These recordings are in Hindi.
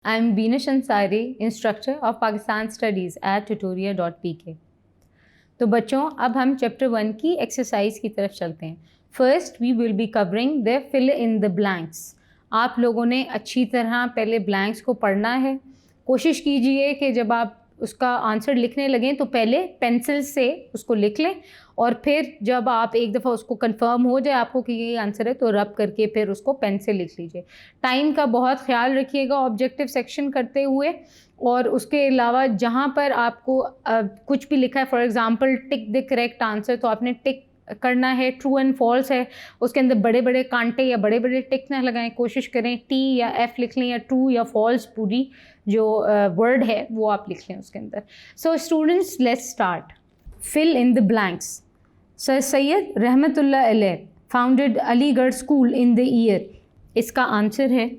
I'm Binish Ansari, instructor of Pakistan Studies at tutoria.pk। तो बच्चों, अब हम चैप्टर 1 की एक्सरसाइज की तरफ चलते हैं। First we will be covering the fill in the blanks. आप लोगों ने अच्छी तरह पहले ब्लैंक्स को पढ़ना है। कोशिश कीजिए कि जब आप उसका आंसर लिखने लगें तो पहले पेंसिल से उसको लिख लें और फिर जब आप एक दफ़ा उसको कंफर्म हो जाए आपको कि ये आंसर है तो रब करके फिर उसको पेन से लिख लीजिए। टाइम का बहुत ख्याल रखिएगा ऑब्जेक्टिव सेक्शन करते हुए, और उसके अलावा जहाँ पर आपको कुछ भी लिखा है, for example tick the correct answer, तो आपने टिक करना है। ट्रू एंड फॉल्स है, उसके अंदर बड़े बड़े कांटे या बड़े बड़े टिक ना लगाएं। कोशिश करें टी या एफ लिख लें या ट्रू या फॉल्स पूरी जो वर्ड है वो आप लिख लें उसके अंदर। So students, let's start. Fill in the blanks. Sir Syed रहमतुल्लाह अलैह founded Aligarh school in the year. इसका आंसर है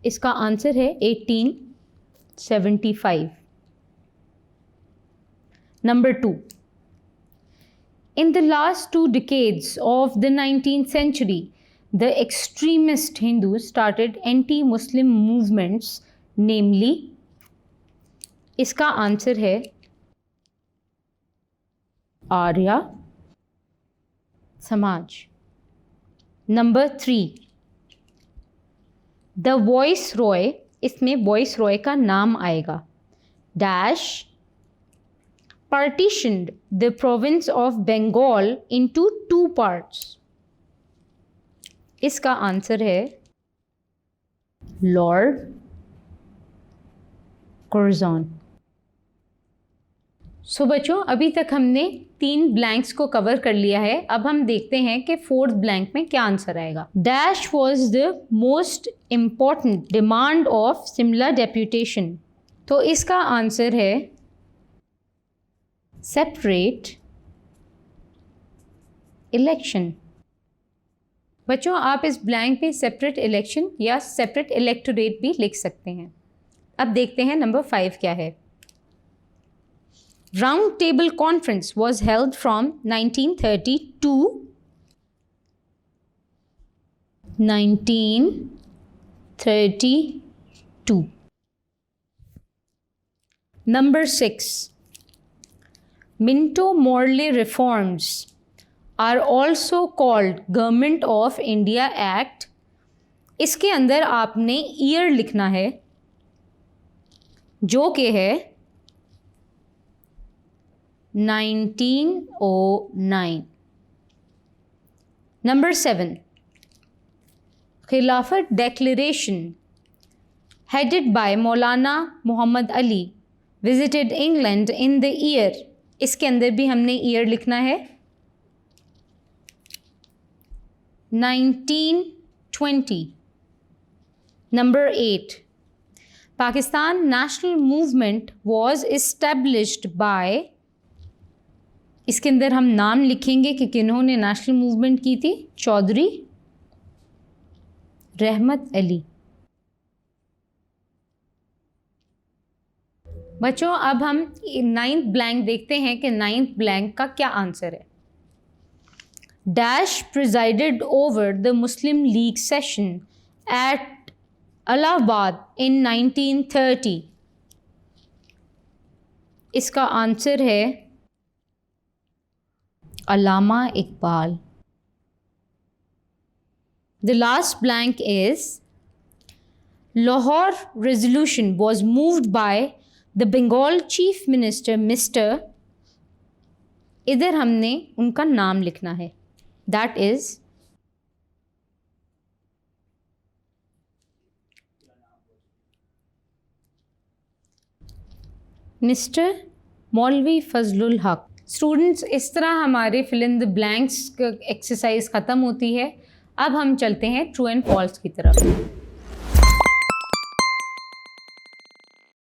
1875। Number 2, in the last 2 decades of the 19th century, the extremist Hindus started anti-Muslim movements, namely, इसका आंसर है आर्या समाज। नंबर 3, द वॉइस रॉय, इसमें वॉइस रॉय का नाम आएगा, dash partitioned the province of Bengal into 2 parts। इसका आंसर है लॉर्ड कुर्जन। सो बच्चों, अभी तक हमने 3 ब्लैंक्स को कवर कर लिया है। अब हम देखते हैं कि 4th ब्लैंक में क्या आंसर आएगा। Dash was the most important demand of Simla deputation. तो इसका आंसर है सेपरेट इलेक्शन। बच्चों, आप इस ब्लैंक पे सेपरेट इलेक्शन या सेपरेट इलेक्टोरेट भी लिख सकते हैं। अब देखते हैं नंबर 5 क्या है। Round table conference was held from 1930 to 1932। Number 6, Minto Morley reforms are also called Government of India Act। इसके अंदर आपने ईयर लिखना है जो कि है 1909। नंबर 7, खिलाफत declaration headed by Maulana Mohammad Ali visited England in the year। इसके अंदर भी हमने ईयर लिखना है 1920। Number 8, Pakistan national movement was established bye. इसके अंदर हम नाम लिखेंगे कि किन्होंने नेशनल मूवमेंट की थी। चौधरी रहमत अली। बच्चों, अब हम 9th ब्लैंक देखते हैं कि 9th ब्लैंक का क्या आंसर है। Dash presided over the Muslim League session at Allahabad in 1930। इसका आंसर है Allama Iqbal. The last blank is Lahore resolution was moved by the Bengal chief minister mister. इधर हमने उनका नाम लिखना है, दैट इज मिस्टर मौलवी फजलुल हक। स्टूडेंट्स, इस तरह हमारे fill in the blanks exercise ख़त्म होती है। अब हम चलते हैं ट्रू एंड फॉल्स की तरफ।